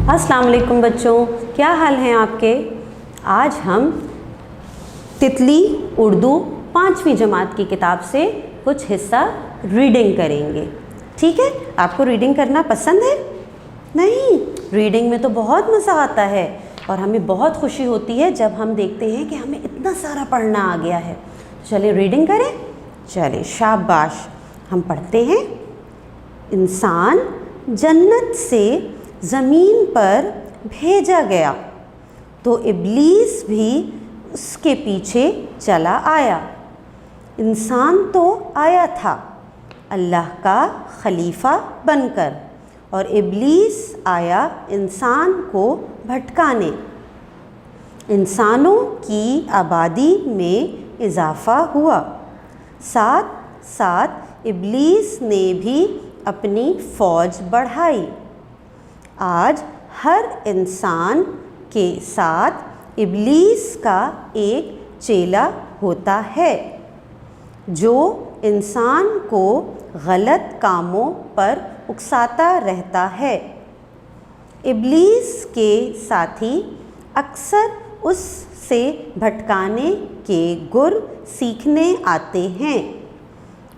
السلام علیکم بچوں، کیا حال ہیں آپ کے؟ آج ہم تتلی اردو 5ویں جماعت کی کتاب سے کچھ حصہ ریڈنگ کریں گے، ٹھیک ہے؟ آپ کو ریڈنگ کرنا پسند ہے؟ نہیں، ریڈنگ میں تو بہت مزہ آتا ہے اور ہمیں بہت خوشی ہوتی ہے جب ہم دیکھتے ہیں کہ ہمیں اتنا سارا پڑھنا آ گیا ہے۔ چلیں ریڈنگ کریں، چلیں شاباش۔ ہم پڑھتے ہیں، انسان جنت سے زمین پر بھیجا گیا تو ابلیس بھی اس کے پیچھے چلا آیا۔ انسان تو آیا تھا اللہ کا خلیفہ بن کر، اور ابلیس آیا انسان کو بھٹکانے۔ انسانوں کی آبادی میں اضافہ ہوا، ساتھ ساتھ ابلیس نے بھی اپنی فوج بڑھائی۔ آج ہر انسان کے ساتھ ابلیس کا ایک چیلا ہوتا ہے جو انسان کو غلط کاموں پر اکساتا رہتا ہے۔ ابلیس کے ساتھی اکثر اس سے بھٹکانے کے گر سیکھنے آتے ہیں۔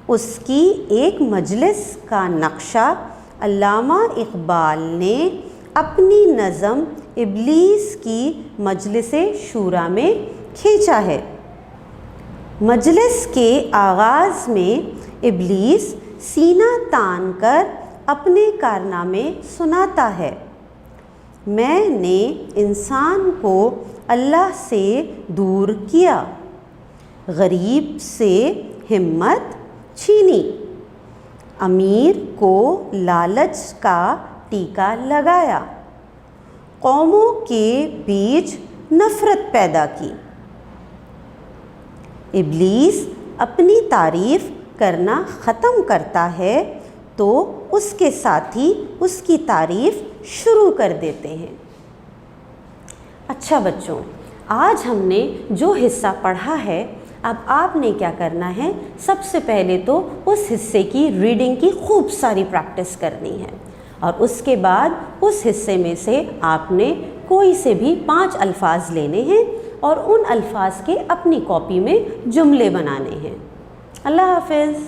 اس کی ایک مجلس کا نقشہ علامہ اقبال نے اپنی نظم ابلیس کی مجلس شورا میں کھینچا ہے۔ مجلس کے آغاز میں ابلیس سینہ تان کر اپنے کارنامے سناتا ہے۔ میں نے انسان کو اللہ سے دور کیا، غریب سے ہمت چھینی، امیر کو لالچ کا ٹیکا لگایا، قوموں کے بیچ نفرت پیدا کی۔ ابلیس اپنی تعریف کرنا ختم کرتا ہے تو اس کے ساتھی اس کی تعریف شروع کر دیتے ہیں۔ اچھا بچوں، آج ہم نے جو حصہ پڑھا ہے، اب آپ نے کیا کرنا ہے؟ سب سے پہلے تو اس حصے کی ریڈنگ کی خوب ساری پریکٹس کرنی ہے، اور اس کے بعد اس حصے میں سے آپ نے کوئی سے بھی 5 الفاظ لینے ہیں اور ان الفاظ کے اپنی کاپی میں جملے بنانے ہیں۔ اللہ حافظ۔